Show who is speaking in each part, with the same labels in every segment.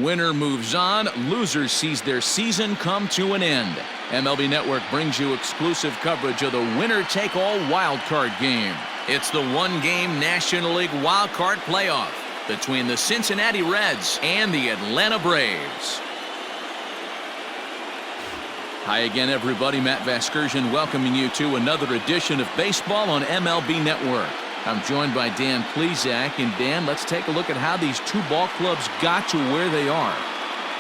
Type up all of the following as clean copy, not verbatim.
Speaker 1: Winner moves on, loser sees their season come to an end. MLB Network brings you exclusive coverage of the winner-take-all wildcard game. It's the one-game National League wildcard playoff between the Cincinnati Reds and the Atlanta Braves. Hi again, everybody. Matt Vasgersian welcoming you to another edition of Baseball on MLB Network. I'm joined by Dan Plesac, and Dan, let's take a look at how these two ball clubs got to where they are.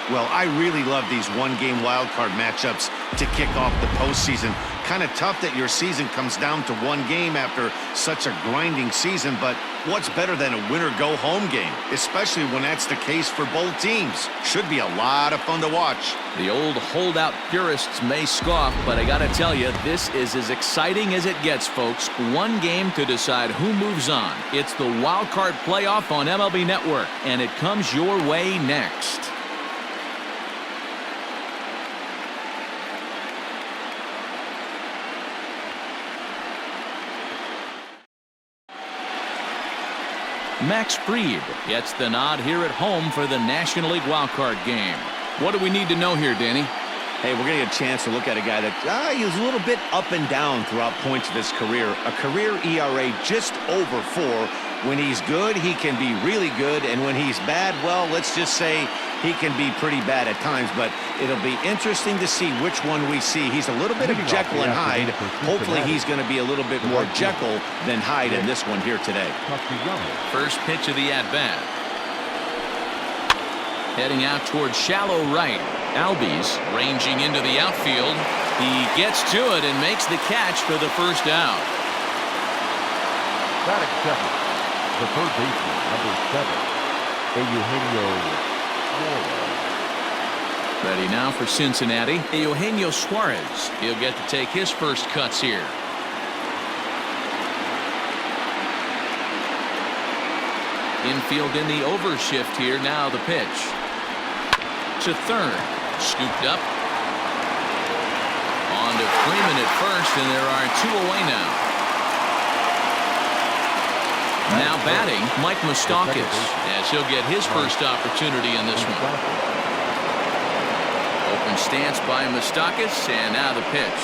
Speaker 2: Well, I really love these one-game wildcard matchups to kick off the postseason. Kind of tough that your season comes down to one game after such a grinding season, but what's better than a winner-go-home game, especially when that's the case for both teams? Should be a lot of fun to watch.
Speaker 1: The old holdout purists may scoff, but I gotta tell you, this is as exciting as it gets, folks. One game to decide who moves on. It's the wild card playoff on MLB Network, and it comes your way next. Max Fried gets the nod here at home for the National League wildcard game. What do we need to know here, Danny?
Speaker 2: Hey, we're going to get a chance to look at a guy that he was a little bit up and down throughout points of his career. A career ERA just over 4. When he's good, he can be really good. And when he's bad, well, let's just say he can be pretty bad at times. But it'll be interesting to see which one we see. He's a little bit of Jekyll and Hyde. Hopefully he's going to be a little bit more Jekyll than Hyde in this one here today.
Speaker 1: First pitch of the at-bat. Heading out towards shallow right. Albies ranging into the outfield. He gets to it and makes the catch for the first out.
Speaker 3: Batting second, the third baseman, number 7, Eugenio Suarez.
Speaker 1: Ready now for Cincinnati, Eugenio Suarez. He'll get to take his first cuts here. Infield in the overshift here. Now the pitch. To third. Scooped up. On to Freeman at first, and there are 2 away now. Now batting, Mike Moustakas, as he'll get his first opportunity in this one. Open stance by Moustakas, and now the pitch.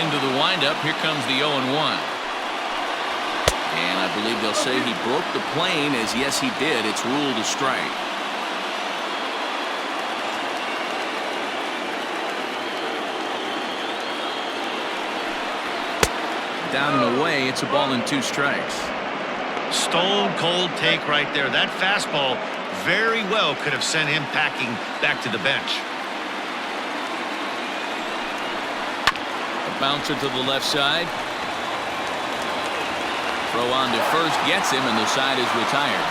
Speaker 1: Into the windup, here comes the 0-1. And I believe they'll say he broke the plane, as yes he did. It's ruled a strike. Down and away, it's a ball and 2 strikes.
Speaker 2: Stone cold take right there. That fastball very well could have sent him packing back to the bench.
Speaker 1: A bouncer to the left side. Throw on to first, gets him, and the side is retired.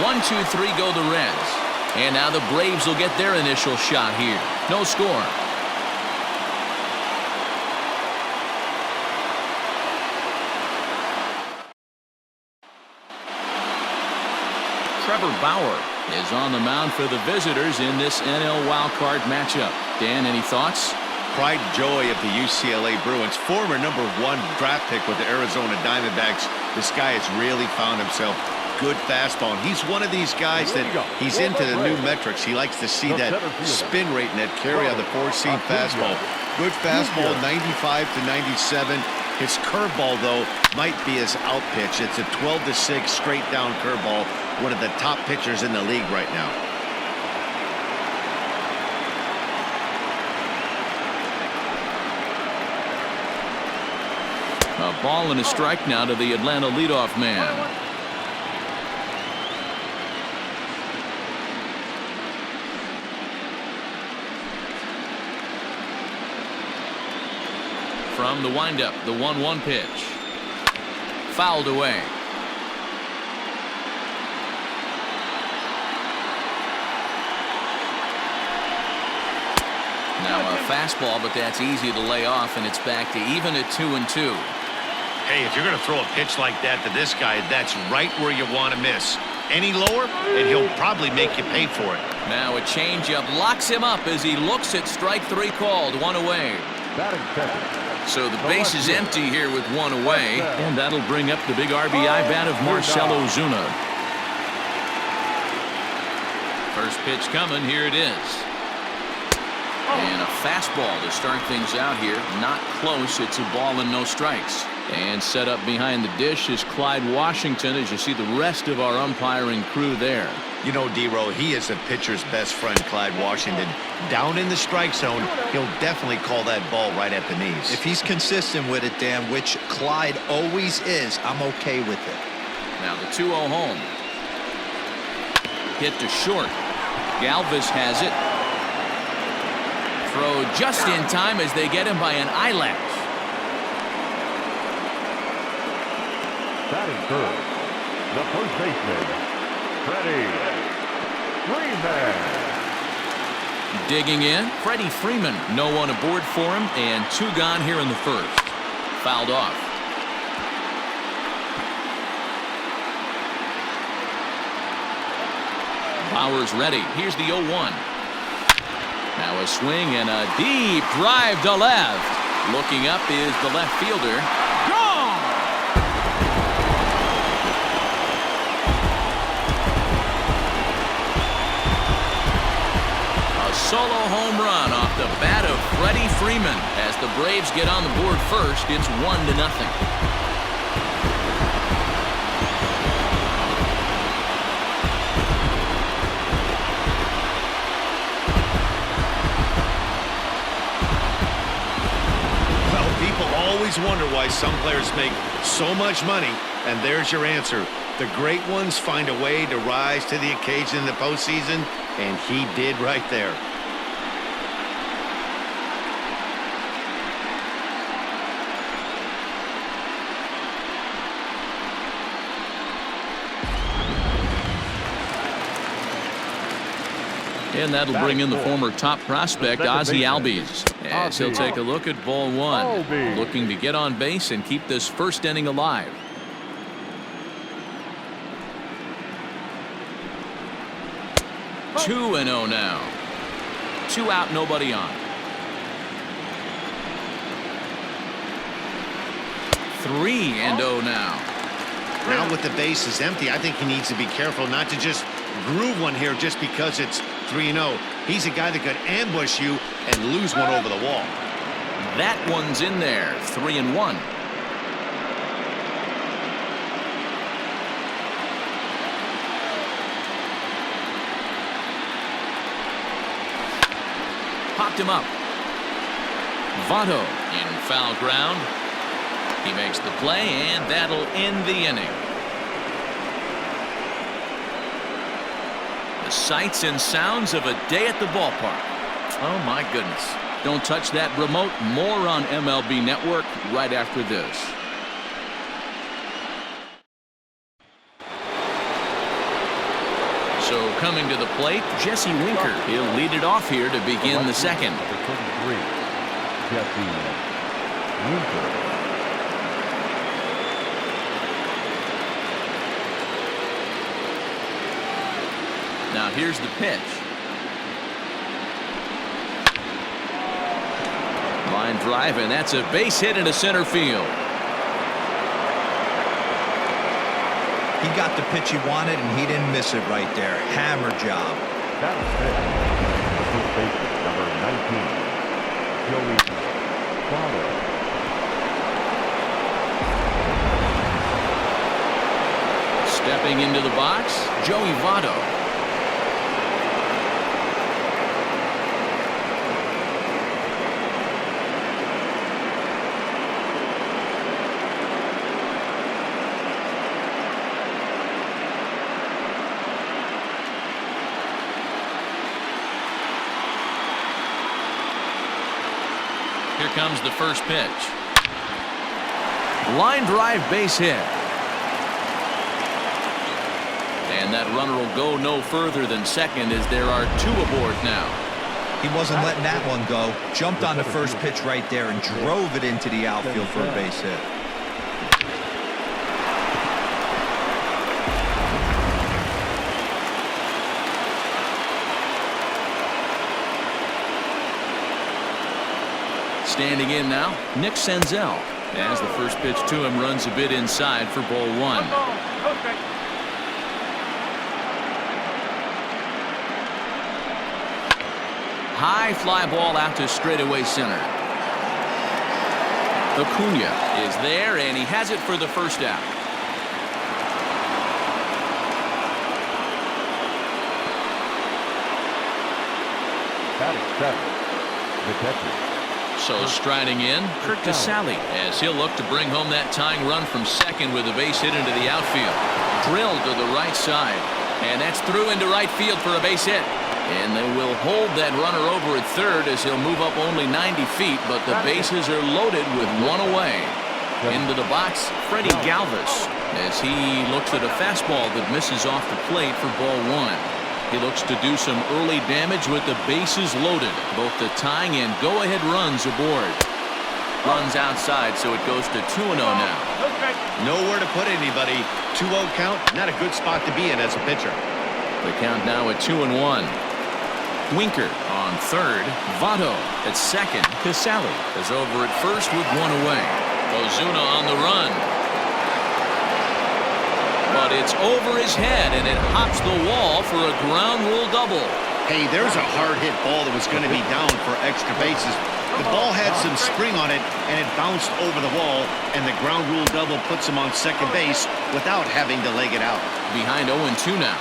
Speaker 1: 1, 2, 3 go the Reds. And now the Braves will get their initial shot here. No score. Trevor Bauer is on the mound for the visitors in this NL wildcard matchup. Dan, any thoughts?
Speaker 2: Pride and joy of the UCLA Bruins, former number 1 draft pick with the Arizona Diamondbacks. This guy has really found himself good fastball. And he's one of these guys that he's into the new metrics. He likes to see that spin rate and that carry on the 4-seam fastball. Good fastball, 95 to 97. His curveball, though, might be his out pitch. It's a 12-6 straight down curveball. One of the top pitchers in the league right now.
Speaker 1: A ball and a strike now to the Atlanta leadoff man. From the windup, the 1-1 pitch. Fouled away. Now a fastball, but that's easy to lay off, and it's back to even at 2-2.
Speaker 2: Hey, if you're going to throw a pitch like that to this guy, that's right where you want to miss. Any lower, and he'll probably make you pay for it.
Speaker 1: Now a changeup locks him up as he looks at strike 3 called. 1 away.
Speaker 3: Batting second,
Speaker 1: So the base is empty here with one away, and that'll bring up the big RBI bat of Marcell Ozuna. First pitch coming, here it is. And a fastball to start things out here. Not close, it's a ball and no strikes. And set up behind the dish is Clyde Washington, as you see the rest of our umpiring crew there.
Speaker 2: You know, D-Row, he is a pitcher's best friend, Clyde Washington. Down in the strike zone, he'll definitely call that ball right at the knees.
Speaker 4: If he's consistent with it, Dan, which Clyde always is, I'm okay with it.
Speaker 1: Now the 2-0 home. Hit to short. Galvis has it. Throw just in time as they get him by an eyelash.
Speaker 3: Batting third, the first baseman, Freddie Freeman.
Speaker 1: Digging in, Freddie Freeman. No one aboard for him, and 2 gone here in the first. Fouled off. Bauer's ready. Here's the 0-1. Now a swing and a deep drive to left. Looking up is the left fielder. Gone! A solo home run off the bat of Freddie Freeman. As the Braves get on the board first, it's 1-0.
Speaker 2: Always wonder why some players make so much money, and there's your answer. The great ones find a way to rise to the occasion in the postseason, and he did right there.
Speaker 1: And that'll bring in the former top prospect, Ozzie Albies, as he'll take a look at ball 1. Looking to get on base and keep this first inning alive. Oh. 2-0 now. 2 out, nobody on. 3-0 now.
Speaker 2: Now with the bases empty, I think he needs to be careful not to just groove one here just because it's 3-0. He's a guy that could ambush you and lose one over the wall.
Speaker 1: That one's in there. 3-1. Popped him up. Votto in foul ground. He makes the play, and that'll end the inning. The sights and sounds of a day at the ballpark. Oh, my goodness. Don't touch that remote. More on MLB Network right after this. So coming to the plate, Jesse Winker. He'll lead it off here to begin the second.
Speaker 3: Jesse Winker.
Speaker 1: Now here's the pitch. Line drive, and that's a base hit into center field.
Speaker 4: He got the pitch he wanted, and he didn't miss it right there. Hammer job.
Speaker 3: That was it. The first baseman, number 19, Joey Votto.
Speaker 1: Stepping into the box, Joey Votto. Here comes the first pitch. Line drive, base hit. And that runner will go no further than second as there are 2 aboard now.
Speaker 4: He wasn't letting that one go. Jumped on the first pitch right there and drove it into the outfield for a base hit.
Speaker 1: Standing in now, Nick Senzel. As the first pitch to him runs a bit inside for ball one. High fly ball out to straightaway center. Acuna is there, and he has it for the first out.
Speaker 3: Batting seven, the catcher.
Speaker 1: So striding in, Kirk Casale, as he'll look to bring home that tying run from second with a base hit into the outfield. Drilled to the right side, and that's through into right field for a base hit. And they will hold that runner over at third as he'll move up only 90 feet, but the bases are loaded with one away. Into the box, Freddie Galvis, as he looks at a fastball that misses off the plate for ball one. He looks to do some early damage with the bases loaded. Both the tying and go-ahead runs aboard. Runs outside, so it goes to 2-0 now.
Speaker 2: Nowhere to put anybody. 2-0 count, not a good spot to be in as a pitcher.
Speaker 1: The count now at 2-1. Winker on third. Votto at second. Casale is over at first with one away. Ozuna on the run. But it's over his head, and it hops the wall for a ground rule double.
Speaker 2: Hey, there's a hard hit ball that was going to be down for extra bases. The ball had some spring on it, and it bounced over the wall, and the ground rule double puts him on second base without having to leg it out.
Speaker 1: Behind 0-2 now.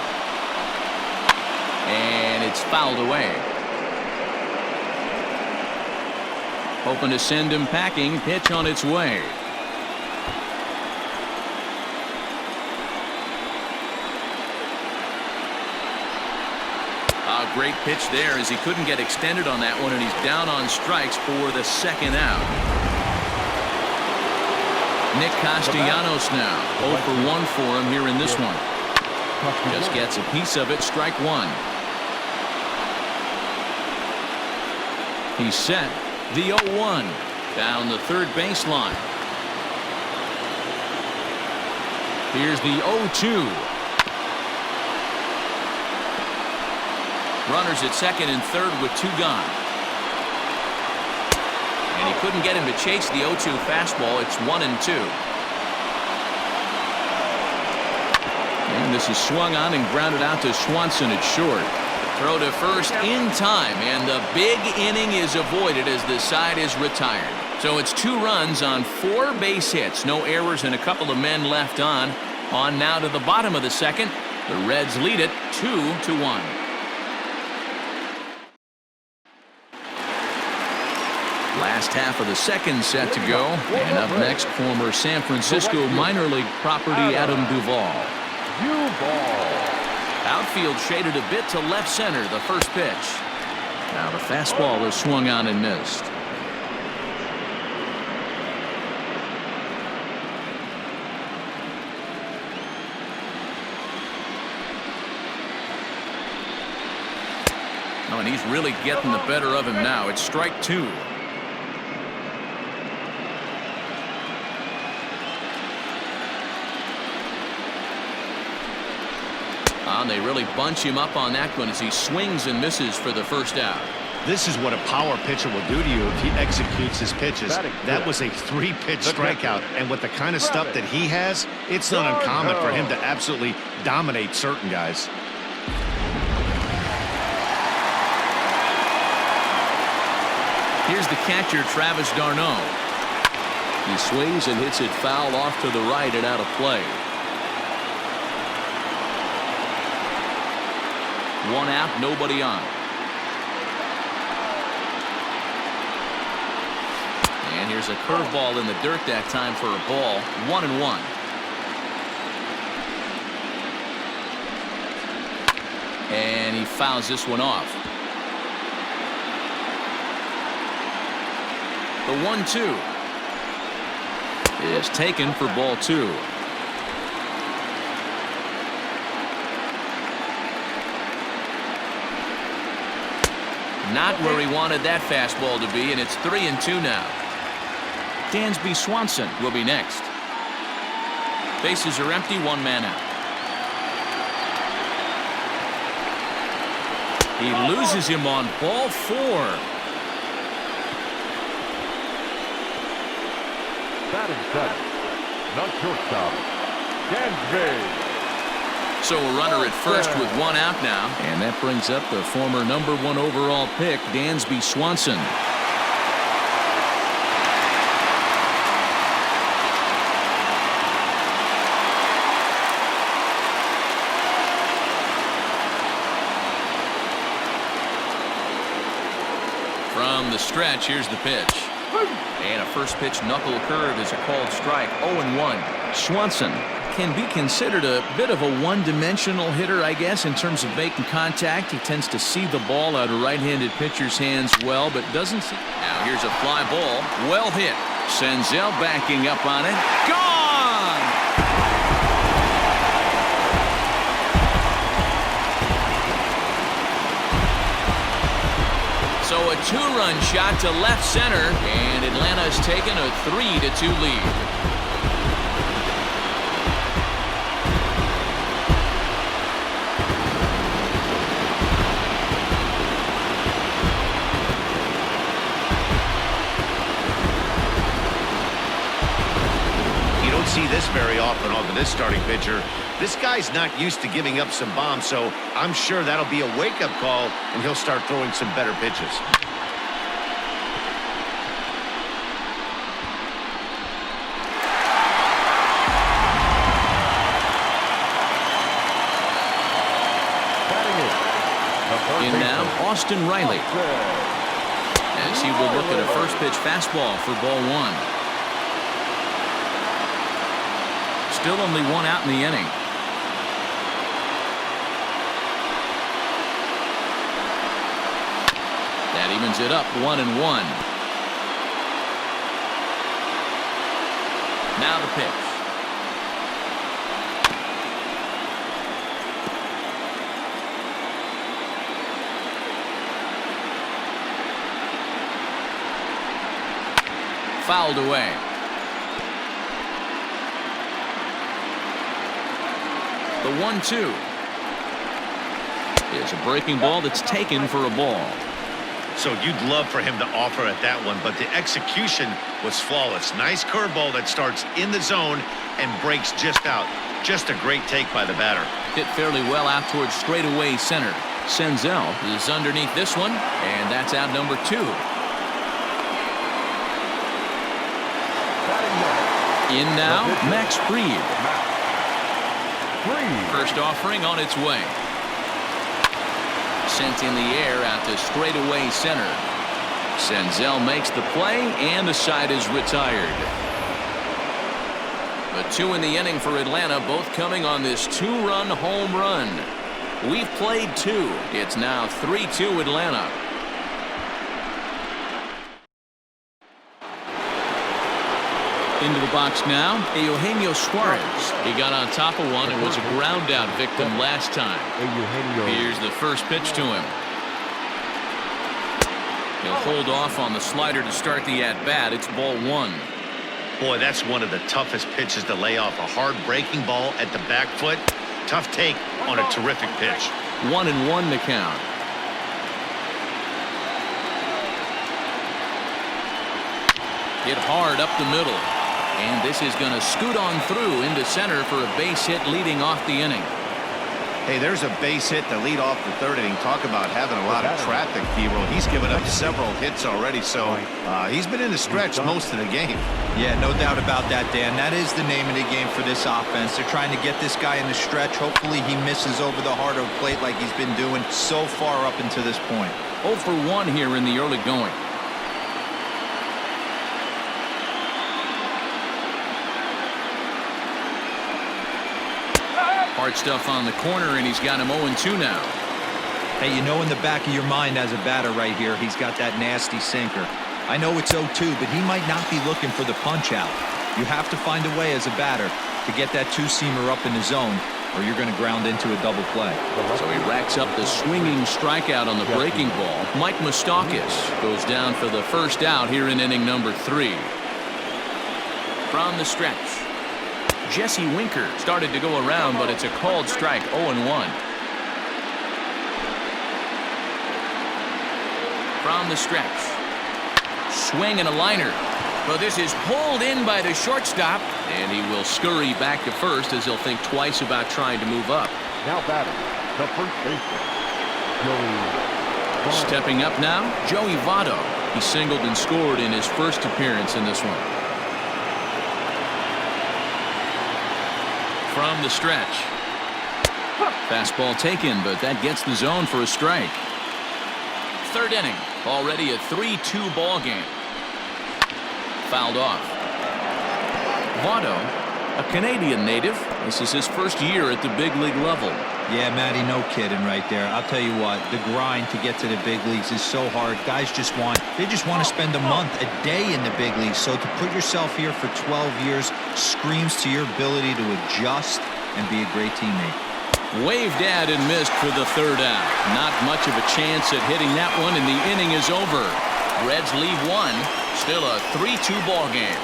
Speaker 1: And it's fouled away. Hoping to send him packing. Pitch on its way. A great pitch there as he couldn't get extended on that one, and he's down on strikes for the second out. Nick Castellanos now 0 for 1 for him here in this one. Just gets a piece of it. Strike one. He's set. The 0-1 down the third baseline. Here's the 0-2. Runners at second and third with two gone. And he couldn't get him to chase the 0-2 fastball. It's 1-2. And this is swung on and grounded out to Swanson at short. Throw to first in time, and the big inning is avoided as the side is retired. So it's 2 runs on 4 base hits. No errors and a couple of men left on. On now to the bottom of the second. The Reds lead it 2-1. Last half of the second set to go. And up next, former San Francisco minor league property Adam Duvall. Outfield shaded a bit to left center, the first pitch. Now the fastball is swung on and missed. Oh, and he's really getting the better of him now. It's strike 2. And they really bunch him up on that one as he swings and misses for the first out.
Speaker 2: This is what a power pitcher will do to you if he executes his pitches. That was a 3-pitch strikeout, and with the kind of stuff that he has, it's not uncommon for him to absolutely dominate certain guys.
Speaker 1: Here's the catcher, Travis d'Arnaud. He swings and hits it foul off to the right and out of play. 1 out, nobody on. And here's a curveball in the dirt that time for a ball. 1-1. And he fouls this one off. The 1-2 is taken for ball 2. Not where he wanted that fastball to be, and it's 3-2 now. Dansby Swanson will be next. Bases are empty, 1 man out. He loses him on ball 4.
Speaker 3: Batting seventh, non-shortstop, Dansby.
Speaker 1: So a runner at first with one out now. And that brings up the former #1 overall pick, Dansby Swanson. From the stretch, here's the pitch. And a first pitch knuckle curve is a called strike. 0-1. Swanson can be considered a bit of a one-dimensional hitter, I guess, in terms of making contact. He tends to see the ball out of right-handed pitcher's hands well, but doesn't see. Now here's a fly ball. Well hit. Senzel backing up on it. Gone! So a two-run shot to left center, and Atlanta's taken a 3-2 lead.
Speaker 2: See this very often off of this starting pitcher. This guy's not used to giving up some bombs, so I'm sure that'll be a wake-up call, and he'll start throwing some better pitches.
Speaker 1: In now, Austin Riley. As he will look at a first pitch fastball for ball one. Still only one out in the inning. That evens it up 1-1. Now the pitch. Fouled away. The 1-2 is a breaking ball that's taken for a ball.
Speaker 2: So you'd love for him to offer at that one, but the execution was flawless. Nice curveball that starts in the zone and breaks just out. Just a great take by the batter.
Speaker 1: Hit fairly well out towards straightaway center. Senzel is underneath this one, and that's out number 2. In now, Max Fried. First offering on its way. Sent in the air out to straightaway center. Senzel makes the play, and the side is retired. The 2 in the inning for Atlanta, both coming on this 2-run home run. We've played 2. It's now 3-2 Atlanta. Into the box now, Eugenio Suarez. He got on top of one and was a ground out victim last time. Here's the first pitch to him. He'll hold off on the slider to start the at-bat. It's ball 1.
Speaker 2: Boy, that's one of the toughest pitches to lay off. A hard breaking ball at the back foot. Tough take on a terrific pitch.
Speaker 1: 1-1 the count. Hit hard up the middle. And this is going to scoot on through into center for a base hit leading off the inning.
Speaker 2: Hey, there's a base hit to lead off the third inning. Talk about having a lot of traffic, B-roll. He's given up several hits already, so he's been in the stretch most of the game.
Speaker 4: Yeah, no doubt about that, Dan. That is the name of the game for this offense. They're trying to get this guy in the stretch. Hopefully he misses over the heart of the plate like he's been doing so far up until this point.
Speaker 1: 0 for 1 here in the early going. Hard stuff on the corner, and he's got him 0-2 now.
Speaker 4: Hey, you know in the back of your mind as a batter right here, he's got that nasty sinker. I know it's 0-2, but he might not be looking for the punch out. You have to find a way as a batter to get that two-seamer up in the zone, or you're going to ground into a double play.
Speaker 1: So he racks up the swinging strikeout on the breaking ball. Mike Moustakas goes down for the first out here in inning number 3. From the stretch, Jesse Winker started to go around, but it's a called strike. 0-1. From the stretch, swing and a liner. But this is pulled in by the shortstop, and he will scurry back to first as he'll think twice about trying to move up.
Speaker 3: Now batting, the first baseman, Joey Votto.
Speaker 1: Stepping up now, Joey Votto. He singled and scored in his first appearance in this one. From the stretch. Fastball taken, but that gets the zone for a strike. Third inning, already a 3-2 ball game. Fouled off. Votto, a Canadian native. This is his first year at the big league level.
Speaker 4: Yeah, Matty, no kidding right there. I'll tell you what, the grind to get to the big leagues is so hard. Guys just want to spend a month, a day in the big leagues. So to put yourself here for 12 years screams to your ability to adjust and be a great teammate.
Speaker 1: Waved at and missed for the third out. Not much of a chance at hitting that one, and the inning is over. Reds leave one. Still a 3-2 ball game.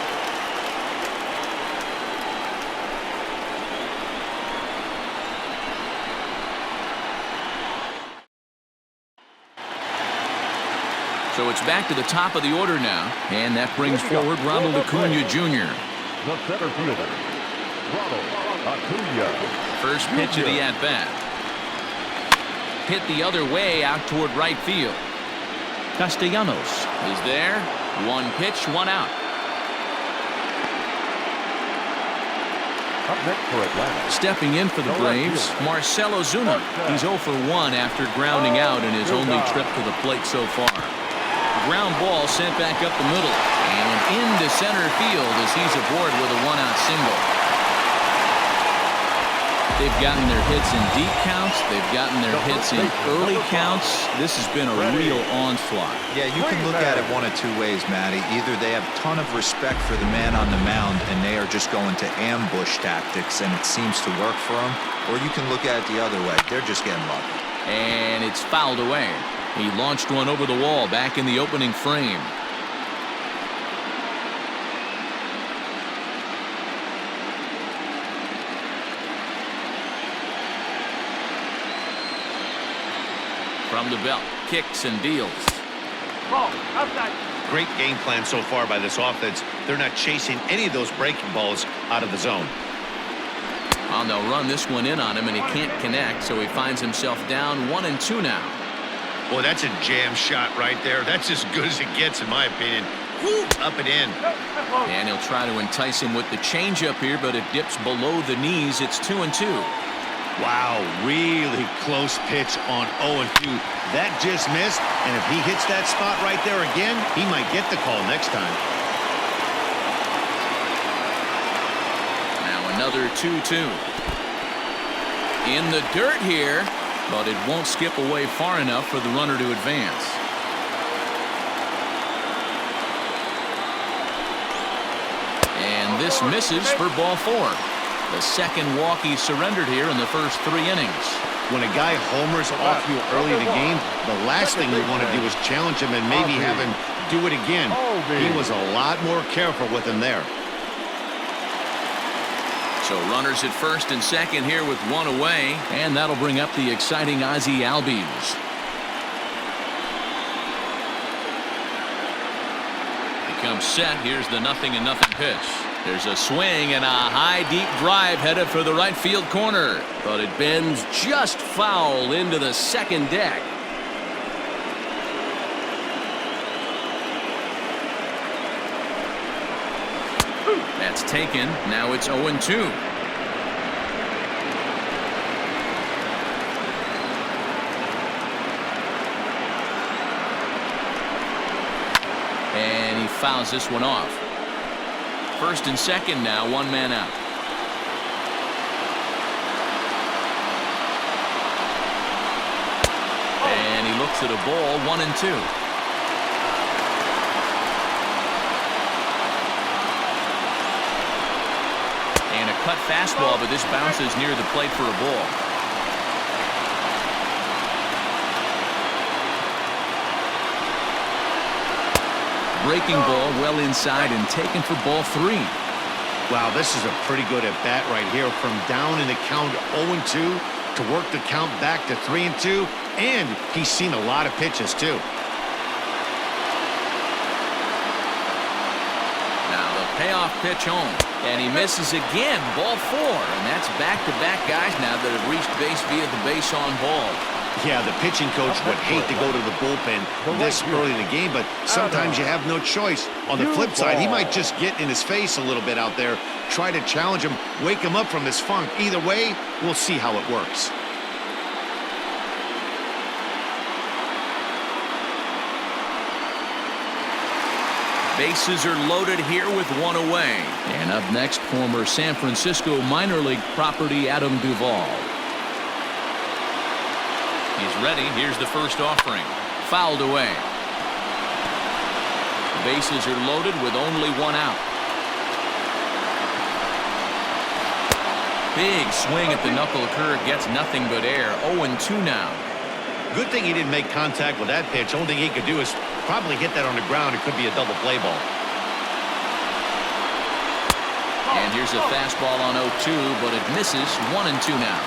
Speaker 1: So it's back to the top of the order now, and that brings forward Ronald Acuna Jr.
Speaker 3: The center fielder, Ronald Acuna.
Speaker 1: First pitch of the at-bat. Hit the other way out toward right field. Castellanos is there. One pitch, one out.
Speaker 3: Up next for Atlanta.
Speaker 1: Stepping in for the Braves, Marcell Ozuna. He's 0 for 1 after grounding out in his only trip to the plate so far. Ground ball sent back up the middle and into center field as he's aboard with a one-out single. They've gotten their hits in deep counts. They've gotten their hits in early counts. This has been a real onslaught.
Speaker 4: Yeah, you can look at it one of two ways, Matty. Either they have a ton of respect for the man on the mound and they are just going to ambush tactics and it seems to work for them, or you can look at it the other way. They're just getting lucky.
Speaker 1: And it's fouled away. He launched one over the wall back in the opening frame. From the belt, kicks and deals.
Speaker 3: Ball, outside.
Speaker 2: Great game plan so far by this offense. They're not chasing any of those breaking balls out of the zone.
Speaker 1: And they'll run this one in on him, and he can't connect, so he finds himself down 1-2 now.
Speaker 2: Boy, that's a jam shot right there. That's as good as it gets, in my opinion. Woo, up and in.
Speaker 1: And he'll try to entice him with the changeup here, but it dips below the knees. It's 2-2.
Speaker 2: Wow, really close pitch on 0-2. That just missed, and if he hits that spot right there again, he might get the call next time.
Speaker 1: Now another 2-2. In the dirt here, but it won't skip away far enough for the runner to advance. And this misses for ball 4. The second walk he surrendered here in the first 3 innings.
Speaker 2: When a guy homers off you early in the game, the last thing you want to do is challenge him and maybe have him do it again. He was a lot more careful with him there.
Speaker 1: So runners at first and second here with one away, and that'll bring up the exciting Ozzie Albies. He comes set. Here's the 0-0 pitch. There's a swing and a high deep drive headed for the right field corner, but it bends just foul into the second deck. That's taken. Now it's 0-2. And he fouls this one off. First and second now, one man out. And he looks at a ball, 1-2. And a cut fastball, but this bounces near the plate for a ball. Breaking ball well inside and taken for ball 3.
Speaker 2: Wow, this is a pretty good at bat right here. From down in the count 0-2 to work the count back to 3-2, and he's seen a lot of pitches too.
Speaker 1: Payoff pitch home. And he misses again. Ball 4. And that's back-to-back guys now that have reached base via the base on ball.
Speaker 2: Yeah, the pitching coach would hate to go to the bullpen this early in the game, but sometimes you have no choice. On the flip side, he might just get in his face a little bit out there, try to challenge him, wake him up from this funk. Either way, we'll see how it works.
Speaker 1: Bases are loaded here with one away. And up next, former San Francisco minor league property Adam Duvall. He's ready. Here's the first offering. Fouled away. Bases are loaded with only one out. Big swing at the knuckle curve. Gets nothing but air. 0-2 now.
Speaker 2: Good thing he didn't make contact with that pitch. Only thing he could do is probably hit that on the ground. It could be a double play ball.
Speaker 1: And here's a fastball on 0-2, but it misses. 1-2 now.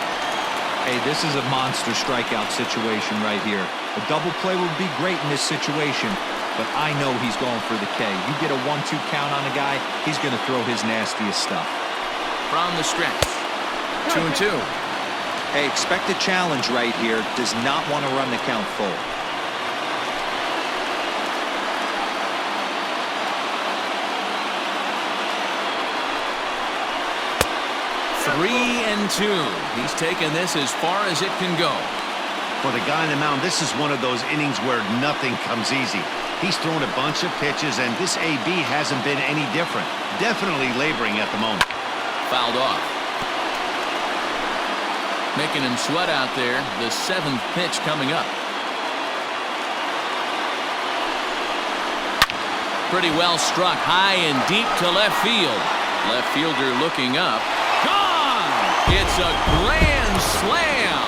Speaker 4: Hey, this is a monster strikeout situation right here. A double play would be great in this situation, but I know he's going for the K. You get a 1-2 count on a guy, he's going to throw his nastiest stuff.
Speaker 1: From the stretch. 2-2.
Speaker 4: Hey, expect a challenge right here. Does not want to run the count full.
Speaker 1: Three and 2. He's taken this as far as it can go.
Speaker 2: For the guy on the mound, this is one of those innings where nothing comes easy. He's thrown a bunch of pitches, and this AB hasn't been any different. Definitely laboring at the moment.
Speaker 1: Fouled off. Making him sweat out there. The 7th pitch coming up. Pretty well struck high and deep to left field. Left fielder looking up. Gone! It's a grand slam.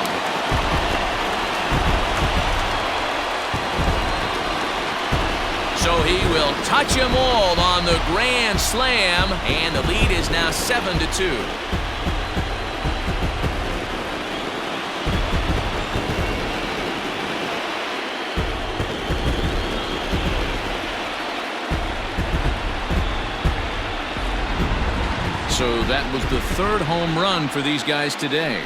Speaker 1: So he will touch them all on the grand slam, and the lead is now 7-2. So that was the 3rd home run for these guys today.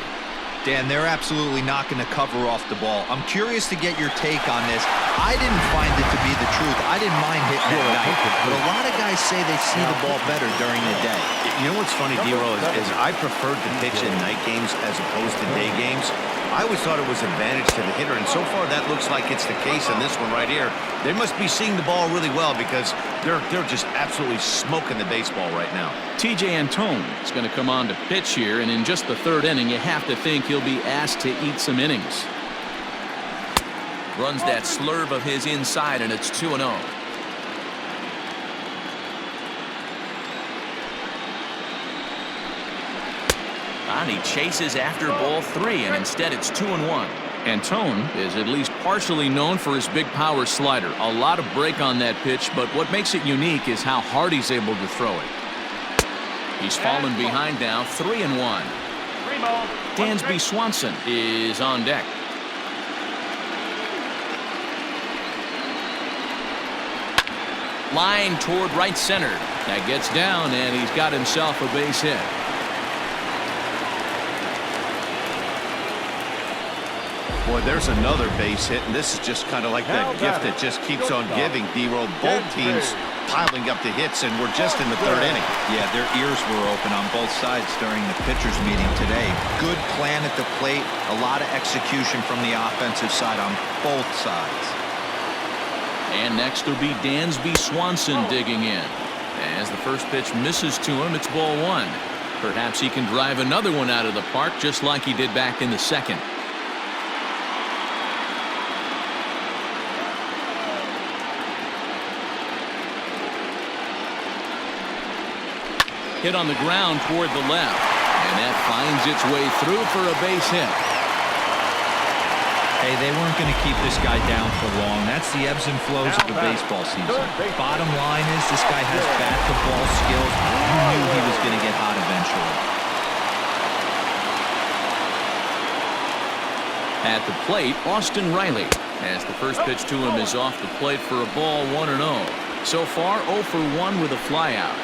Speaker 4: Dan, they're absolutely not going to cover off the ball. I'm curious to get your take on this. I didn't find it to be the truth. I didn't mind hitting it at night, but a lot of guys say they see the ball better during the day.
Speaker 2: You know what's funny, D-Roll, is I preferred to pitch in night games as opposed to day games. I always thought it was advantage to the hitter, and so far that looks like it's the case in this one right here. They must be seeing the ball really well because they're just absolutely smoking the baseball right now.
Speaker 1: T.J. Antone is going to come on to pitch here, and in just the 3rd inning, you have to think he'll be asked to eat some innings. Runs that slurve of his inside, and it's 2-0. And he chases after ball 3, and instead it's 2-1. Antone is at least partially known for his big power slider. A lot of break on that pitch, but what makes it unique is how hard he's able to throw it. He's fallen behind now, 3-1. Dansby Swanson is on deck. Line toward right center. That gets down, and he's got himself a base hit.
Speaker 2: Boy, there's another base hit, and this is just kind of like that gift that just keeps on giving, D-Roll. Both teams piling up the hits, and we're just in the 3rd inning.
Speaker 4: Yeah, their ears were open on both sides during the pitchers' meeting today. Good plan at the plate, a lot of execution from the offensive side on both sides.
Speaker 1: And next will be Dansby Swanson digging in. As the first pitch misses to him, it's ball 1. Perhaps he can drive another one out of the park just like he did back in the 2nd. Hit on the ground toward the left, and that finds its way through for a base hit.
Speaker 4: Hey, they weren't going to keep this guy down for long. That's the ebbs and flows of the baseball season. Bottom line is this guy has bat-to-ball skills. You knew he was going to get hot eventually.
Speaker 1: At the plate, Austin Riley, as the first pitch to him is off the plate for a ball 1-0. So far, 0 for 1 with a flyout.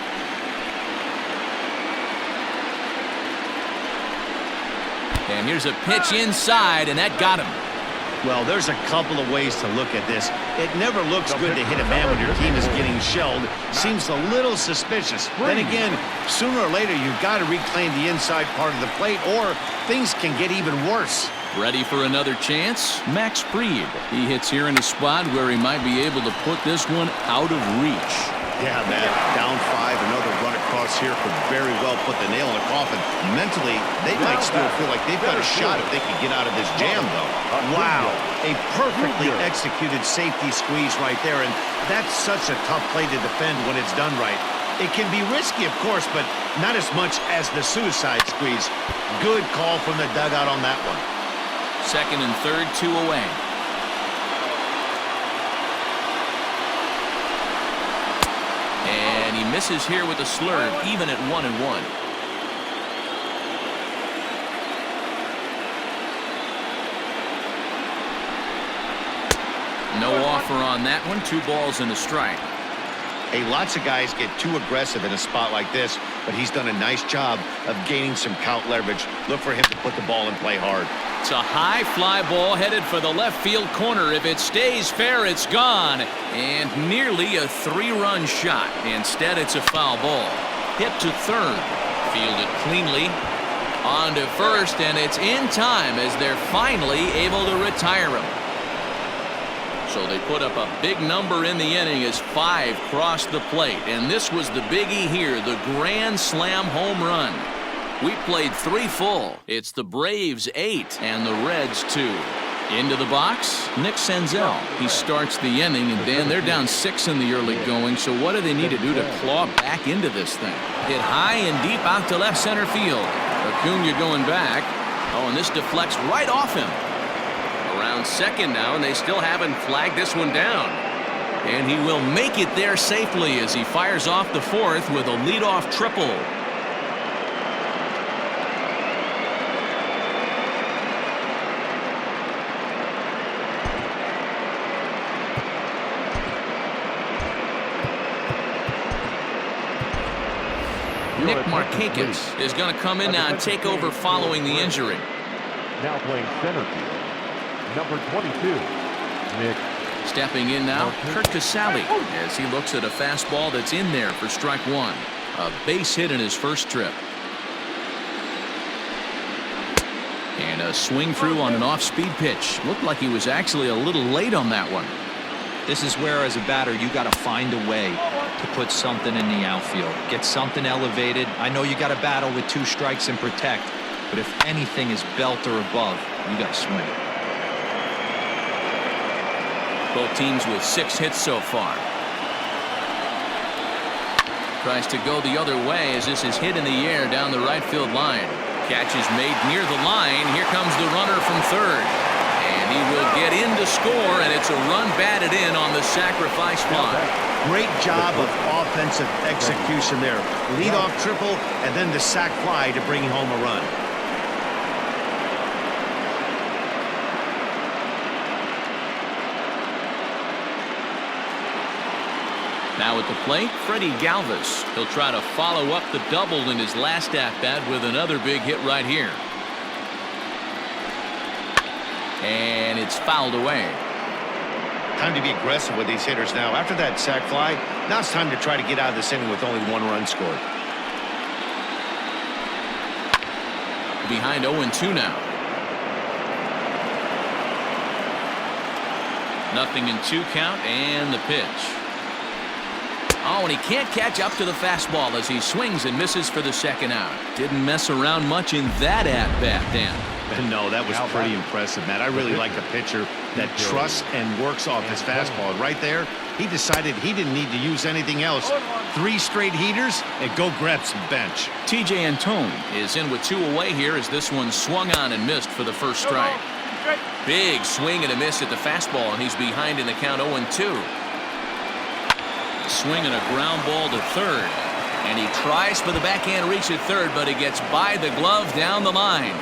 Speaker 1: And here's a pitch inside, and that got him.
Speaker 2: Well, there's a couple of ways to look at this. It never looks good to hit a man when your team is getting shelled. Seems a little suspicious. Then again, sooner or later, you've got to reclaim the inside part of the plate, or things can get even worse.
Speaker 1: Ready for another chance? Max Fried. He hits here in a spot where he might be able to put this one out of reach.
Speaker 2: Yeah, man. Down 5, another run across here could very well put the nail in the coffin. Mentally, they might still feel like they've got a shot if they can get out of this jam, though. Wow. A perfectly executed safety squeeze right there, and that's such a tough play to defend when it's done right. It can be risky, of course, but not as much as the suicide squeeze. Good call from the dugout on that one.
Speaker 1: Second and third, 2 away. And he misses here with a slurve, even at 1-1. No offer on that one. 2 balls and a strike.
Speaker 2: Hey, lots of guys get too aggressive in a spot like this, but he's done a nice job of gaining some count leverage. Look for him to put the ball in play hard.
Speaker 1: It's a high fly ball headed for the left field corner. If it stays fair, it's gone. And nearly a 3-run shot. Instead, it's a foul ball. Hit to third. Fielded cleanly. On to first, and it's in time as they're finally able to retire him. So they put up a big number in the inning as 5 crossed the plate. And this was the biggie here, the grand slam home run. We played 3 full. It's the Braves 8 and the Reds 2. Into the box, Nick Senzel. He starts the inning, and Dan, they're down 6 in the early going. So what do they need to do to claw back into this thing? Hit high and deep out to left center field. Acuna going back. Oh, and this deflects right off him. Around second now, and they still haven't flagged this one down. And he will make it there safely as he fires off the 4th with a leadoff triple. Nick Markakis is going to come in now and take over following the injury.
Speaker 3: Now playing center field, number 22, Nick.
Speaker 1: Stepping in now, Kurt Casale, as he looks at a fastball that's in there for strike 1. A base hit in his first trip. And a swing through on an off-speed pitch. Looked like he was actually a little late on that one.
Speaker 4: This is where, as a batter, you got to find a way to put something in the outfield. Get something elevated. I know you got to battle with 2 strikes and protect, but if anything is belt or above, you got to swing.
Speaker 1: Both teams with 6 hits so far. Tries to go the other way as this is hit in the air down the right field line. Catch is made near the line. Here comes the runner from third. And he will get in to score, and it's a run batted in on the sacrifice fly.
Speaker 2: Great job of offensive execution there. Leadoff triple, and then the sac fly to bring home a run.
Speaker 1: Now at the plate, Freddie Galvis. He'll try to follow up the double in his last at-bat with another big hit right here. And it's fouled away.
Speaker 2: Time to be aggressive with these hitters now. After that sac fly, now it's time to try to get out of this inning with only 1 run scored.
Speaker 1: Behind 0-2 now. 0-2 count, and the pitch. Oh, and he can't catch up to the fastball as he swings and misses for the second out. Didn't mess around much in that at-bat, Dan.
Speaker 2: No, that was pretty impressive, Matt. I really like a pitcher that trusts and works off his fastball. Right there, he decided he didn't need to use anything else. 3 straight heaters and go grab some bench.
Speaker 1: T.J. Antone is in with 2 away here as this one swung on and missed for the first strike. Big swing and a miss at the fastball, and he's behind in the count 0-2. Swing and a ground ball to third. And he tries for the backhand reach at third, but he gets by the glove down the line.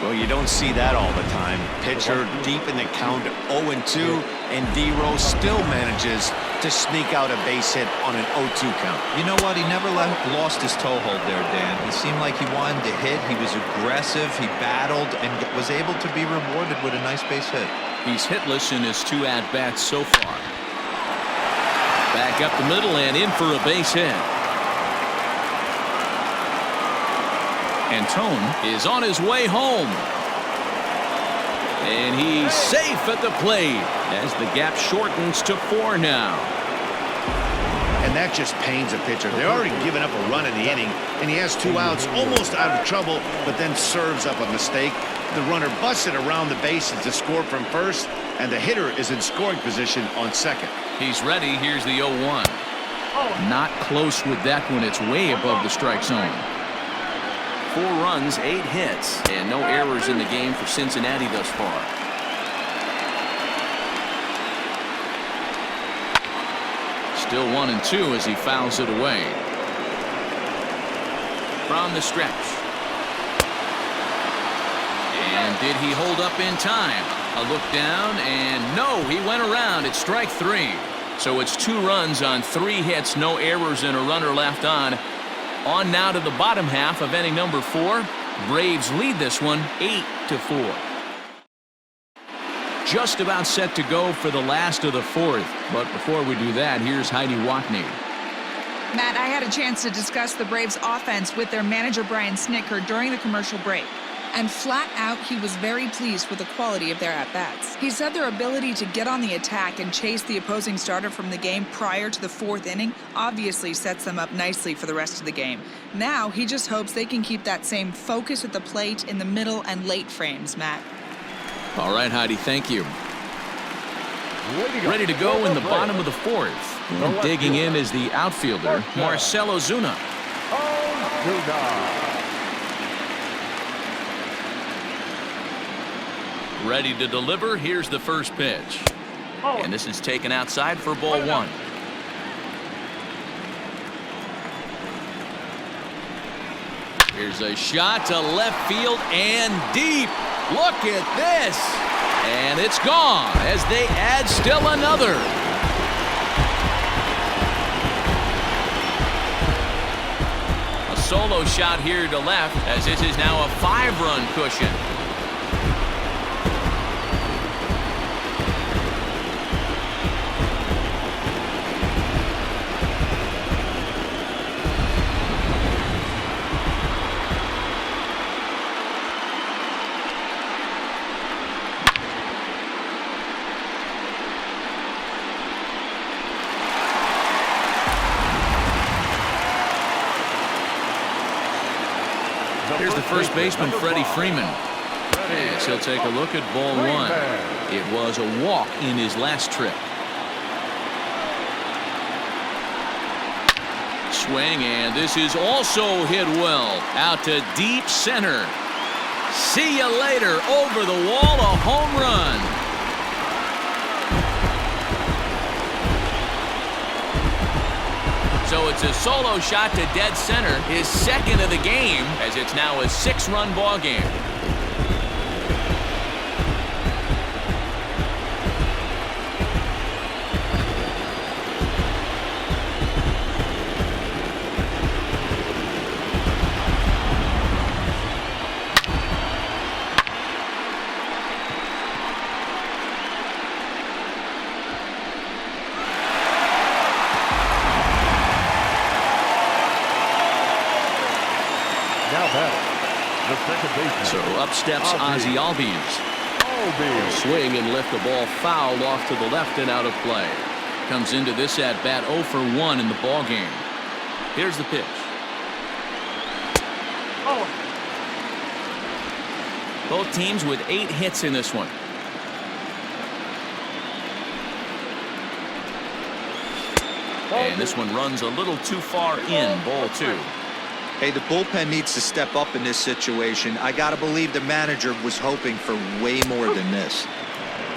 Speaker 2: Well, you don't see that all the time. Pitcher deep in the count, 0-2. and D-Rose still manages to sneak out a base hit on an 0-2 count.
Speaker 4: You know what? He never lost his toehold there, Dan. He seemed like he wanted to hit. He was aggressive. He battled and was able to be rewarded with a nice base hit.
Speaker 1: He's hitless in his 2 at-bats so far. Back up the middle and in for a base hit. Antone is on his way home. And he's safe at the plate as the gap shortens to 4 now.
Speaker 2: And that just pains a pitcher. They're already given up a run in the inning, and he has 2 outs, almost out of trouble, but then serves up a mistake. The runner busts it around the bases to score from first, and the hitter is in scoring position on second.
Speaker 1: He's ready. Here's the 0-1. Not close with that one. It's way above the strike zone. 4 runs, 8 hits, and no errors in the game for Cincinnati thus far. Still 1-2 as he fouls it away. From the stretch. And did he hold up in time? A look down, and no, he went around. It's strike 3. So it's 2 runs on 3 hits, no errors, and a runner left on. On now to the bottom half of inning number 4. Braves lead this one 8-4. Just about set to go for the last of the 4th. But before we do that, here's Heidi Watney.
Speaker 5: Matt, I had a chance to discuss the Braves offense with their manager Brian Snitker during the commercial break. And flat out, he was very pleased with the quality of their at-bats. He said their ability to get on the attack and chase the opposing starter from the game prior to the 4th inning obviously sets them up nicely for the rest of the game. Now, he just hopes they can keep that same focus at the plate in the middle and late frames, Matt.
Speaker 1: All right, Heidi, thank you. Ready to go in the bottom of the 4th. And digging in is the outfielder, Marcell Ozuna. Ready to deliver. Here's the first pitch. And this is taken outside for ball 1. Here's a shot to left field and deep. Look at this. And it's gone as they add still another. A solo shot here to left as this is now a 5-run cushion. Here's the first baseman, Freddie Freeman. As he'll take a look at ball 1. It was a walk in his last trip. Swing, and this is also hit well. Out to deep center. See you later. Over the wall, a home run. So it's a solo shot to dead center, his second of the game, as it's now a 6-run ball game. So up steps Ozzie Albies. He'll swing and lift the ball foul off to the left and out of play. Comes into this at bat 0 for 1 in the ball game. Here's the pitch. Both teams with 8 hits in this one. And this one runs a little too far in, ball 2.
Speaker 4: Hey, the bullpen needs to step up in this situation. I got to believe the manager was hoping for way more than this.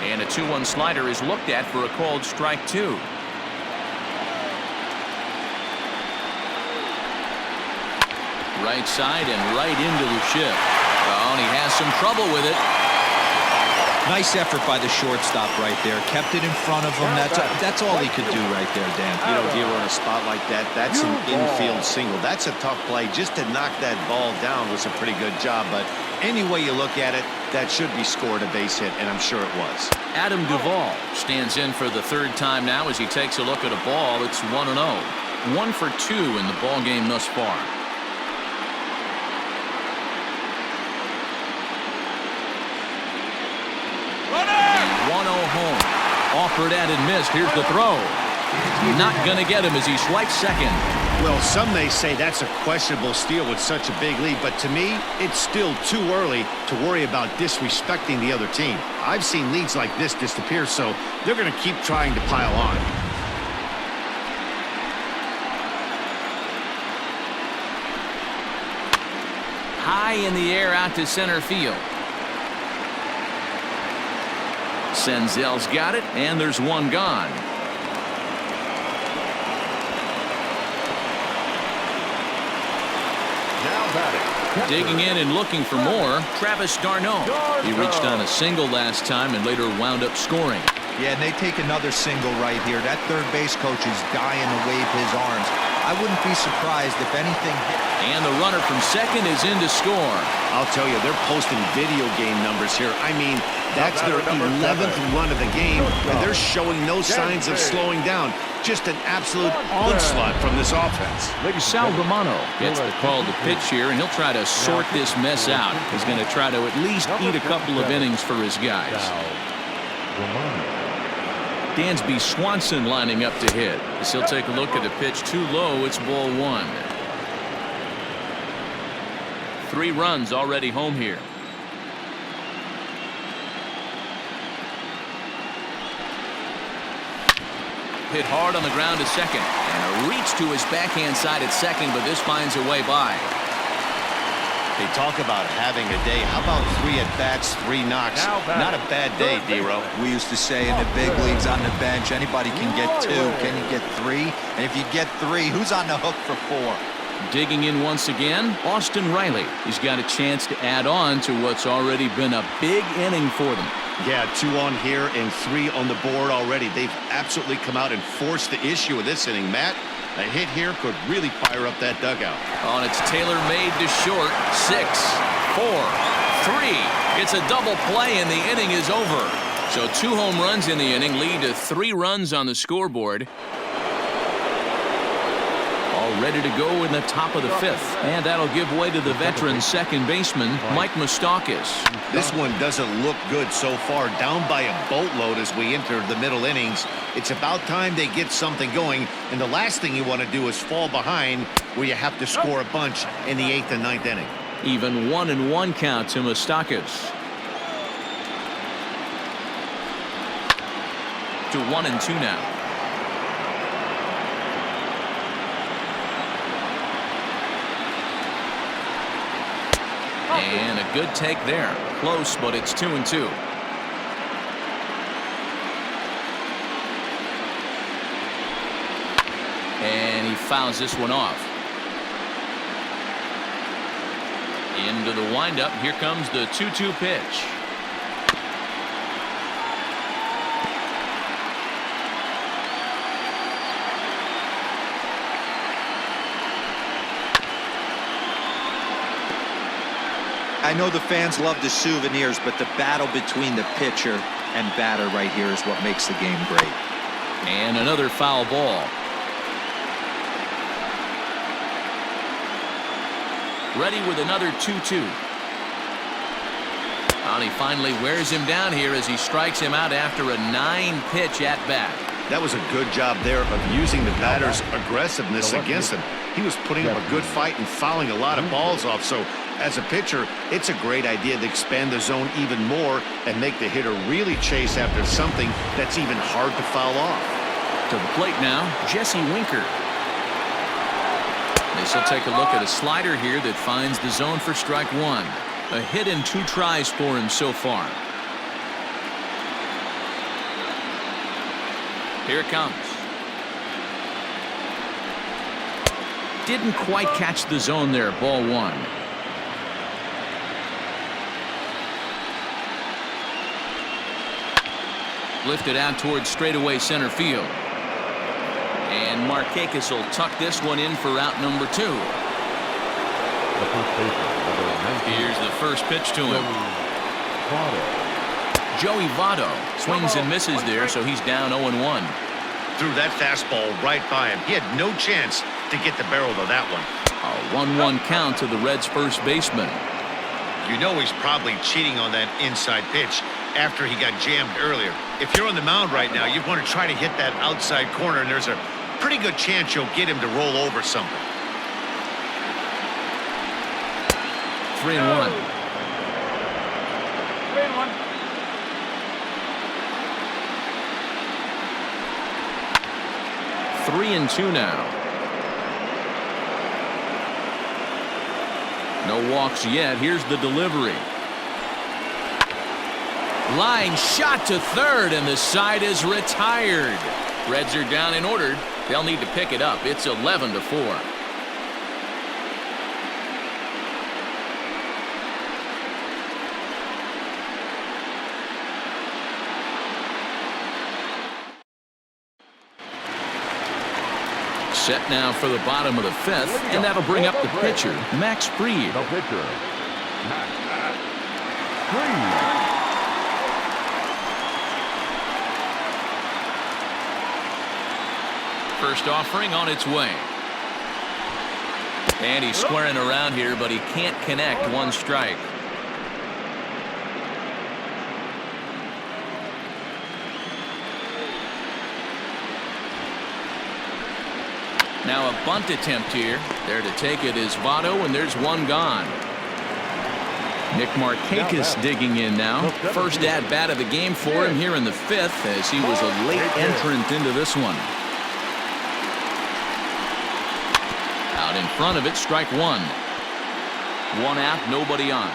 Speaker 1: And a 2-1 slider is looked at for a called strike 2. Right side and right into the shift. Oh, and he has some trouble with it.
Speaker 4: Nice effort by the shortstop right there. Kept it in front of him. That's all he could do right there, Dan.
Speaker 2: You know, Giro, in a spot like that, that's an infield single. That's a tough play. Just to knock that ball down was a pretty good job. But any way you look at it, that should be scored a base hit, and I'm sure it was.
Speaker 1: Adam Duvall stands in for the third time now as he takes a look at a ball. It's 1-0. 1 for 2 in the ball game thus far. 1-0 home. Offered at and missed. Here's the throw. Not going to get him as he swipes second.
Speaker 2: Well, some may say that's a questionable steal with such a big lead, but to me, it's still too early to worry about disrespecting the other team. I've seen leads like this disappear, so they're going to keep trying to pile on.
Speaker 1: High in the air out to center field. Senzel's got it, and there's one gone. Digging in and looking for more, Travis d'Arnaud. He reached on a single last time and later wound up scoring.
Speaker 4: Yeah, and they take another single right here. That third base coach is dying to wave his arms. I wouldn't be surprised if anything hit.
Speaker 1: And the runner from second is in to score.
Speaker 2: I'll tell you, they're posting video game numbers here. I mean, that's their 11th run of the game, and they're showing no signs of slowing down. Just an absolute onslaught from this offense.
Speaker 1: Sal Romano gets the call to pitch here, and he'll try to sort this mess out. He's going to try to at least eat a couple of innings for his guys. Dansby Swanson lining up to hit. As he'll take a look at the pitch too low. It's ball 1. 3 runs already home here. Hit hard on the ground to second, and a reach to his backhand side at second, but this finds a way by.
Speaker 2: They talk about having a day. How about 3 at-bats, 3 knocks? Not a bad day, D-Row.
Speaker 4: We used to say in the big leagues on the bench, anybody can get 2. Can you get 3? And if you get 3, who's on the hook for 4?
Speaker 1: Digging in once again, Austin Riley. He's got a chance to add on to what's already been a big inning for them.
Speaker 2: Yeah, 2 on here and 3 on the board already. They've absolutely come out and forced the issue of this inning, Matt. A hit here could really fire up that dugout.
Speaker 1: Oh, and it's tailor-made to short. 6, 4, 3. It's a double play, and the inning is over. So 2 home runs in the inning lead to 3 runs on the scoreboard. All ready to go in the top of the 5th. And that'll give way to the veteran second baseman, Mike Moustakas.
Speaker 2: This one doesn't look good so far. Down by a boatload as we enter the middle innings. It's about time they get something going. And the last thing you want to do is fall behind where you have to score a bunch in the 8th and 9th inning.
Speaker 1: Even 1-1 count to Moustakas. To 1-2 now. And a good take there. Close, but it's 2-2. And he fouls this one off. Into the windup. Here comes the 2-2 pitch.
Speaker 4: I know the fans love the souvenirs, but the battle between the pitcher and batter right here is what makes the game great.
Speaker 1: And another foul ball. Ready with another 2-2. And he finally wears him down here as he strikes him out after a 9-pitch at-bat.
Speaker 2: That was a good job there of using the batter's aggressiveness against him. He was putting up a good fight and fouling a lot of balls off. So as a pitcher, it's a great idea to expand the zone even more and make the hitter really chase after something that's even hard to foul off.
Speaker 1: To the plate now, Jesse Winker. This will take a look at a slider here that finds the zone for strike 1. A hit in 2 tries for him so far. Here it comes. Didn't quite catch the zone there. Ball 1. Lifted out towards straightaway center field. And Markakis will tuck this one in for out number 2.
Speaker 3: The first baseman, number 19.
Speaker 1: Here's the first pitch to him. Joey Votto swings and misses there, so he's down 0-1.
Speaker 2: Threw that fastball right by him. He had no chance to get the barrel of that one.
Speaker 1: A 1-1 count to the Reds' first baseman.
Speaker 2: You know he's probably cheating on that inside pitch after he got jammed earlier. If you're on the mound right now, you want to try to hit that outside corner, and there's a pretty good chance you'll get him to roll over something.
Speaker 1: 3-1. 3-2 now. No walks yet. Here's the delivery. Line shot to third, and the side is retired. Reds are down and ordered. They'll need to pick it up. It's 11-4. Set now for the bottom of the 5th, and that'll bring up the pitcher, Max Fried.
Speaker 3: The pitcher, Max Fried.
Speaker 1: First offering on its way. And he's squaring around here, but he can't connect. 1 strike. Now a bunt attempt here. There to take it is Votto, and there's 1 gone. Nick Markakis digging in now. First at-bat of the game for him here in the 5th, as he was a late entrant into this one. Out in front of it, strike 1. 1 out, nobody on.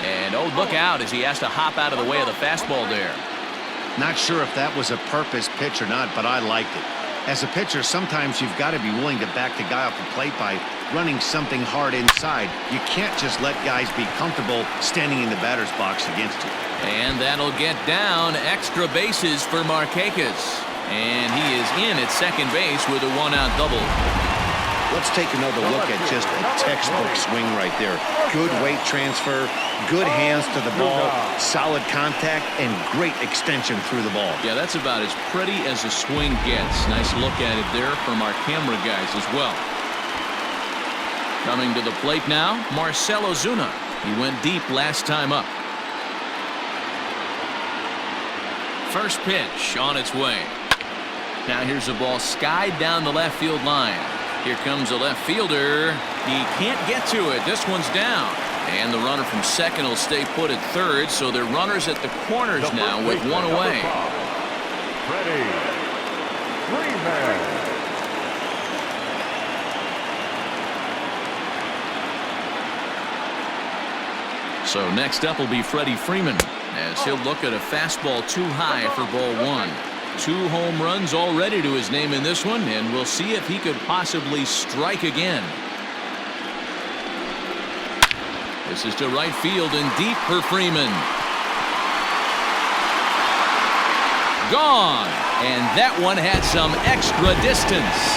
Speaker 1: And oh, look out as he has to hop out of the way of the fastball there.
Speaker 2: Not sure if that was a purpose pitch or not, but I liked it. As a pitcher, sometimes you've got to be willing to back the guy off the plate by running something hard inside. You can't just let guys be comfortable standing in the batter's box against you.
Speaker 1: And that'll get down. Extra bases for Markakis. And he is in at second base with a 1-out double.
Speaker 2: Let's take another look at just a textbook swing right there. Good weight transfer, good hands to the ball, solid contact, and great extension through the ball.
Speaker 1: Yeah, that's about as pretty as a swing gets. Nice look at it there from our camera guys as well. Coming to the plate now, Marcell Ozuna. He went deep last time up. First pitch on its way. Now here's the ball skied down the left field line. Here comes the left fielder. He can't get to it. This one's down. And the runner from second will stay put at third, so they're runners at the corners now with 1 away.
Speaker 3: Freddie Freeman.
Speaker 1: So next up will be Freddie Freeman, as he'll look at a fastball too high for ball 1. 2 home runs already to his name in this one, and we'll see if he could possibly strike again. This is to right field and deep for Freeman. Gone, and that one had some extra distance.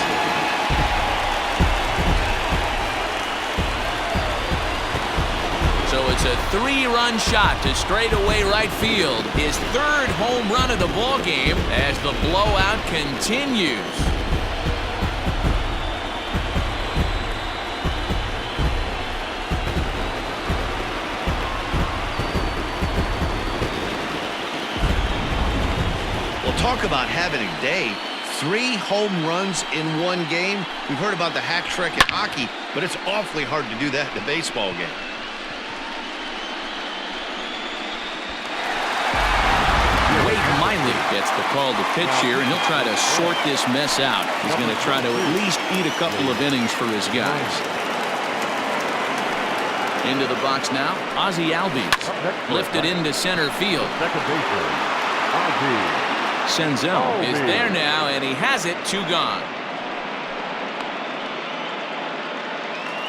Speaker 1: So it's a 3-run shot to straightaway right field. His 3rd home run of the ball game as the blowout continues.
Speaker 2: Well, talk about having a day. 3 home runs in 1 game. We've heard about the hat trick in hockey, but it's awfully hard to do that in a baseball game.
Speaker 1: Miley gets the call to pitch here, and he'll try to sort this mess out. He's going to try to at least eat a couple of innings for his guys. Into the box now, Ozzie Albies. Lifted into center field.
Speaker 3: Second baseman, Ozzie
Speaker 1: Senzel is there now, and he has it. 2 gone.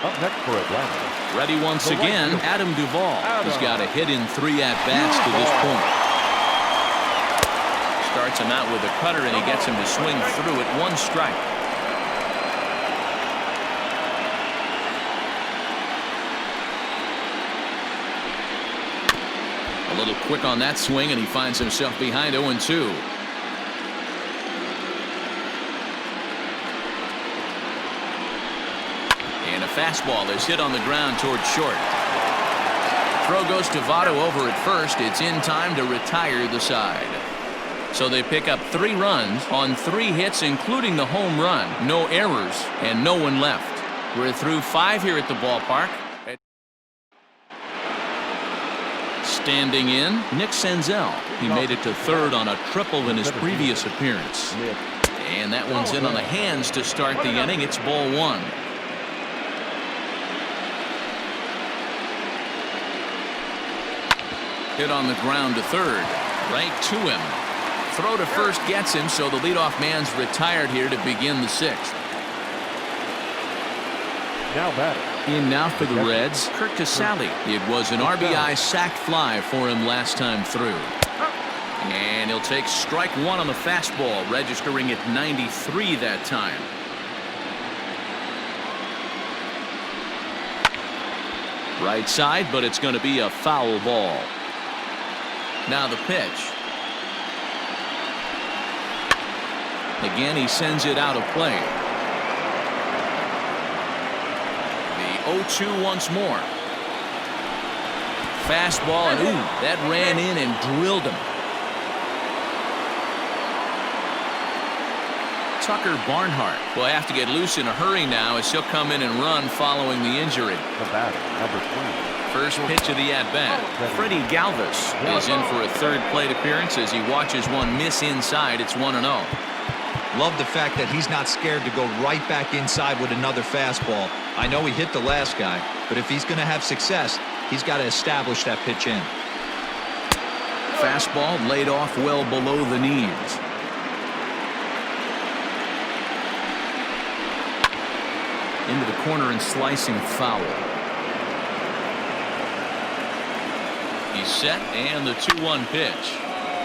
Speaker 3: Up next for Atlanta,
Speaker 1: Ready once again, Adam Duvall. He's got a hit in 3 at-bats to this point. Starts him out with a cutter, and he gets him to swing through it. 1 strike. A little quick on that swing, and he finds himself behind 0-2. And a fastball is hit on the ground towards short. Throw goes to Votto over at first. It's in time to retire the side. So they pick up 3 runs on 3 hits, including the home run. No errors and no one left. We're through 5 here at the ballpark. Standing in, Nick Senzel. He made it to 3rd on a triple in his previous appearance. And that one's in on the hands to start the inning. It's ball 1. Hit on the ground to 3rd. Right to him. Throw to first gets him, so the leadoff man's retired here to begin the 6th.
Speaker 3: Now batting.
Speaker 1: In now for the Reds, Kurt Casale. It was an RBI sac fly for him last time through. And he'll take strike 1 on the fastball, registering at 93 that time. Right side, but it's going to be a foul ball. Now the pitch. Again, he sends it out of play. The 0-2 once more. Fastball, and ooh, that ran in and drilled him. Tucker Barnhart will have to get loose in a hurry now as he'll come in and run following the injury.
Speaker 3: The batter, number 3.
Speaker 1: First pitch of the at-bat. Freddie Galvis is in for a 3rd plate appearance as he watches one miss inside. It's 1-0.
Speaker 4: Love the fact that he's not scared to go right back inside with another fastball. I know he hit the last guy, but if he's going to have success, he's got to establish that pitch in.
Speaker 1: Fastball laid off well below the knees. Into the corner and slicing foul. He's set, and the 2-1 pitch.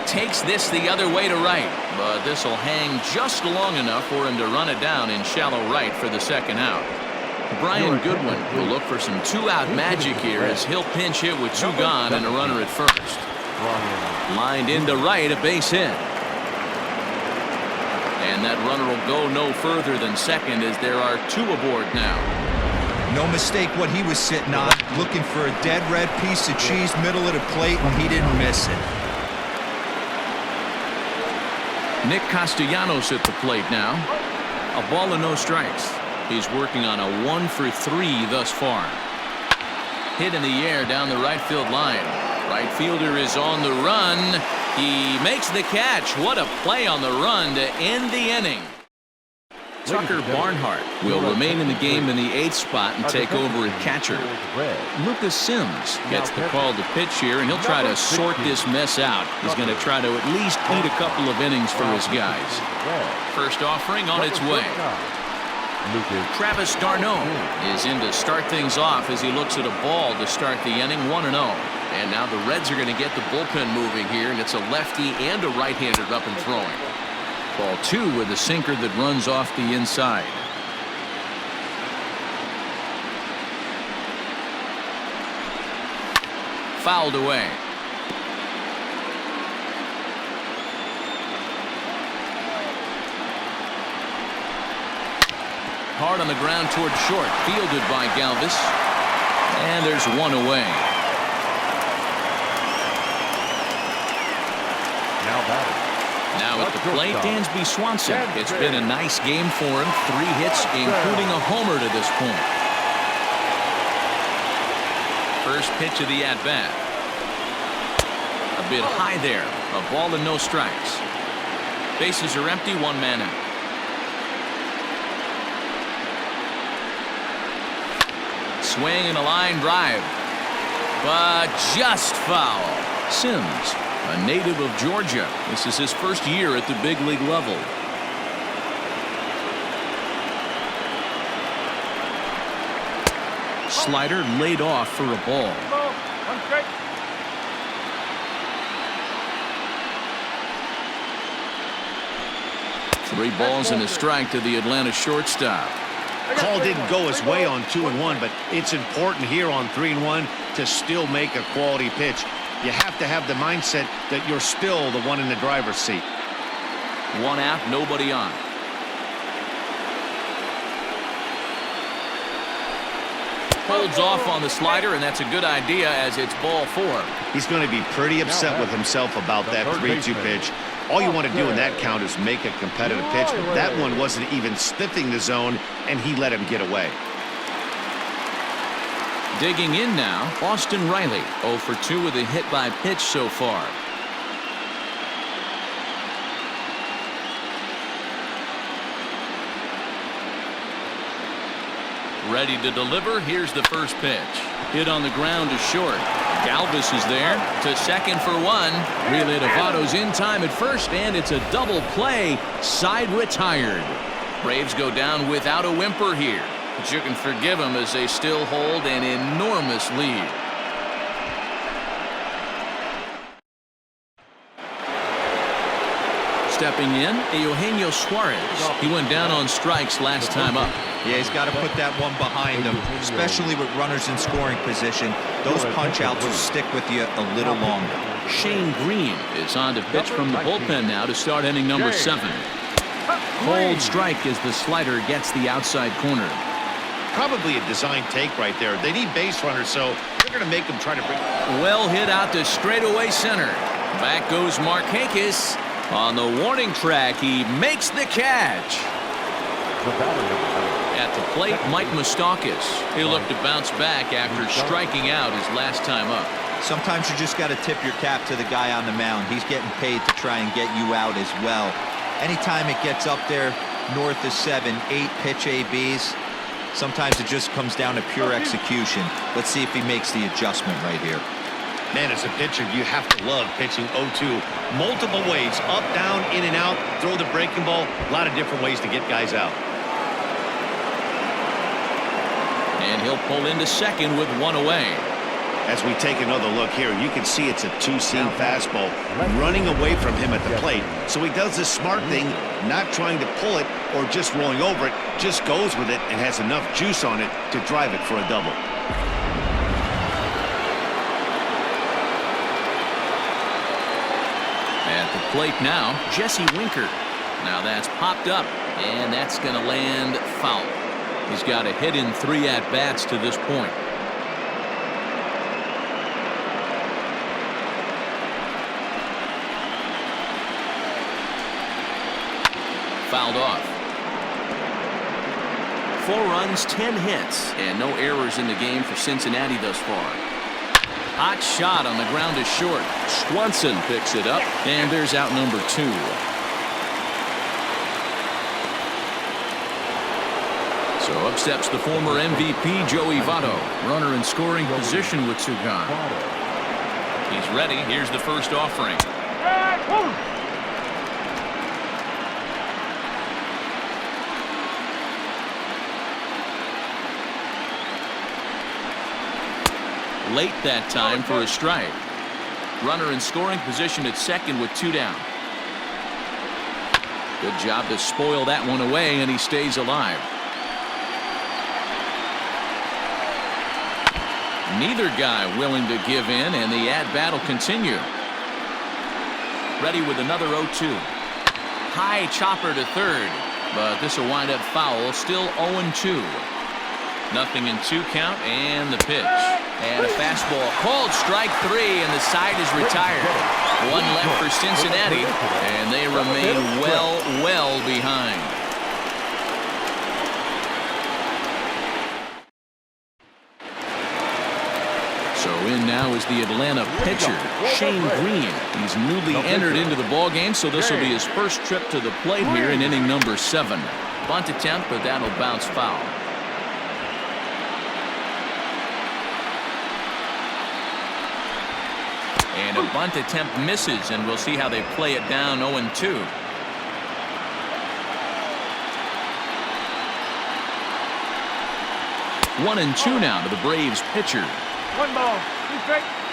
Speaker 1: Takes this the other way to right, but this will hang just long enough for him to run it down in shallow right for the 2nd out. Brian Goodwin will look for some 2-out magic here as he'll pinch hit with 2 gone and a runner at first. Lined into right, a base hit. And that runner will go no further than 2nd as there are 2 aboard now.
Speaker 4: No mistake what he was sitting on, looking for a dead red piece of cheese middle of the plate, and he didn't miss it.
Speaker 1: Nick Castellanos at the plate now. A ball and no strikes. He's working on a 1 for 3 thus far. Hit in the air down the right field line. Right fielder is on the run. He makes the catch. What a play on the run to end the inning. Tucker Barnhart will remain in the game in the 8th spot and take over at catcher. Lucas Sims gets the call to pitch here, and he'll try to sort this mess out. He's going to try to at least eat a couple of innings for his guys. First offering on its way. Travis d'Arnaud is in to start things off as he looks at a ball to start the inning. 1-0. And now the Reds are going to get the bullpen moving here, and it's a lefty and a right-hander up and throwing. Ball 2 with a sinker that runs off the inside. Fouled away. Hard on the ground toward short, fielded by Galvis. And there's 1 away.
Speaker 3: Now batting.
Speaker 1: Now at the plate, Dansby Swanson. It's been a nice game for him. 3 hits, including a homer to this point. First pitch of the at-bat. A bit high there. A ball and no strikes. Bases are empty, 1 man out. Swing and a line drive. But just foul. Sims, a native of Georgia. This is his first year at the big league level. slider laid off for a ball. 3 balls and a strike to the Atlanta shortstop.
Speaker 2: Call didn't go his way on 2-1, but it's important here on 3-1 to still make a quality pitch. You have to have the mindset that you're still the one in the driver's seat.
Speaker 1: 1 out, nobody on. Holds off on the slider, and that's a good idea as it's ball 4.
Speaker 2: He's going to be pretty upset with himself about that 3-2 pitch. All you want to do in that count is make a competitive pitch, but that one wasn't even sniffing the zone, and he let him get away.
Speaker 1: Digging in now, Austin Riley, 0 for 2 with a hit by pitch so far. Ready to deliver. Here's the first pitch. Hit on the ground to short. Galvis is there to second for 1. Relay to Votto's in time at first, and it's a double play. Side retired. Braves go down without a whimper here, but you can forgive them as they still hold an enormous lead. Stepping in, Eugenio Suarez. He went down on strikes last time up.
Speaker 4: Yeah, he's got to put that one behind him, especially with runners in scoring position. Those punch-outs will stick with you a little longer.
Speaker 1: Shane Green is on to pitch from the bullpen now to start inning number 7. Cold strike as the slider gets the outside corner.
Speaker 2: Probably a design take right there. They need base runners, so they're going to make them try to bring.
Speaker 1: Well hit out to straightaway center. Back goes Markakis. On the warning track, he makes the catch. At the plate, Mike Moustakas. He'll look to bounce back after striking out his last time up.
Speaker 4: Sometimes you just got to tip your cap to the guy on the mound. He's getting paid to try and get you out as well. Anytime it gets up there north of 7, 8 pitch ABs, sometimes it just comes down to pure execution. Let's see if he makes the adjustment right here.
Speaker 2: Man, as a pitcher, you have to love pitching 0-2. Multiple ways, up, down, in and out, throw the breaking ball. A lot of different ways to get guys out.
Speaker 1: And he'll pull into second with 1 away.
Speaker 2: As we take another look here, you can see it's a 2-seam fastball running away from him at the plate. So he does this smart thing, not trying to pull it or just rolling over it, just goes with it and has enough juice on it to drive it for a double.
Speaker 1: At the plate now, Jesse Winker. Now that's popped up, and that's going to land foul. He's got a hit in 3 at-bats to this point. Fouled off. 4 runs, 10 hits, and no errors in the game for Cincinnati thus far. Hot shot on the ground is short. Swanson picks it up, and there's out number 2. So up steps the former MVP Joey Votto. Runner in scoring position with 2 gone. He's ready. Here's the first offering. Late that time for a strike. Runner in scoring position at second with 2 down. Good job to spoil that one away, and he stays alive. Neither guy willing to give in, and the at-bat will continue. Ready with another 0-2. High chopper to third, but this will wind up foul. Still 0-2. Nothing in 2 count, and the pitch. And a fastball called strike 3, and the side is retired. 1 left for Cincinnati, and they remain well behind. So in now is the Atlanta pitcher, Shane Green. He's newly entered into the ballgame, so this will be his first trip to the plate here in inning number 7. Bunt attempt, but that'll bounce foul. And a bunt attempt misses, and we'll see how they play it down 0-2. 1-2 now to the Braves pitcher.
Speaker 3: 1 ball, 2 strikes.